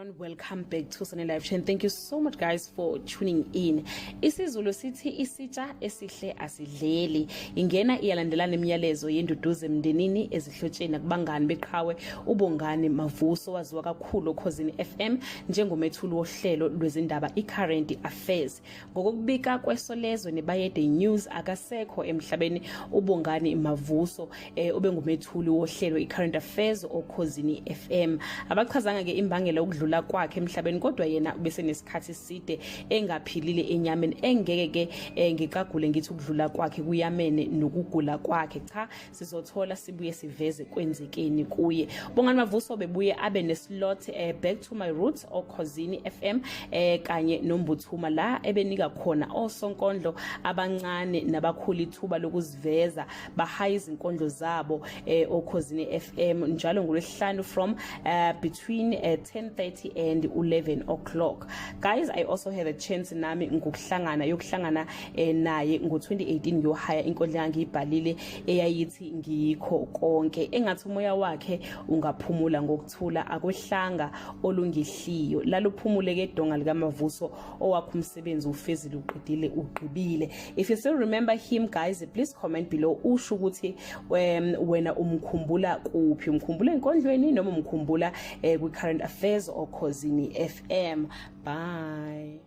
everyone, welcome back to Sunny Live Chain. Thank you so much guys for tuning in. Isizulu sithi isitsha esihle asidleli. Ingena iyalandelana imiyalezo yenduduzo emndenini ezihlotsheni kubangani beqhawe uBongani Mavuso waziwa kakhulu Ukhozini FM njengomethuli wohlelo lwezindaba iCurrent Affairs. Ngokubika kwesolezwe nebayede news akasekho emhlabeni uBongani Mavuso ubengumethuli wohlelo iCurrent Affairs Ukhozini FM. Abachazanga ke imbangela ukudlula kwakhe emhlabeni kodwa yena bese nesikhathi side engaphilile enyameni engeke ke ngicagule ngithi ukudlula kwakhe kuyamene nokugula kwakhe. Cha, sizothola sibuye siveze kwenzekeni kuye. Bongani Mavuso bebuye abe neslot back to my roots Ukhozini FM kanye nombuthuma la ebenika khona osonkondlo abancane nabakhulu ithuba lokuziveza bahaya izinkondlo zabo Ukhozini FM njalo ngolwesihlanu from between 10:30 and 11 o'clock. Guys, I also had a chance nami yokuhlangana naye ngo2018 ngiyohaya inkondlo yangibhalile eyayithi ngikho konke engathi umoya wakhe ungaphumula ngokuthula akwehlanga olungihliyo laluphumule ke donga lika Mavuso owakho umsebenzi ufezile uqedile uqibile. If you still remember him guys, please comment below usho ukuthi wena umkhumbula kuphi, umkhumbula enkondlweni noma umkhumbula kwi-Current Affairs Ukhozini FM. Bye.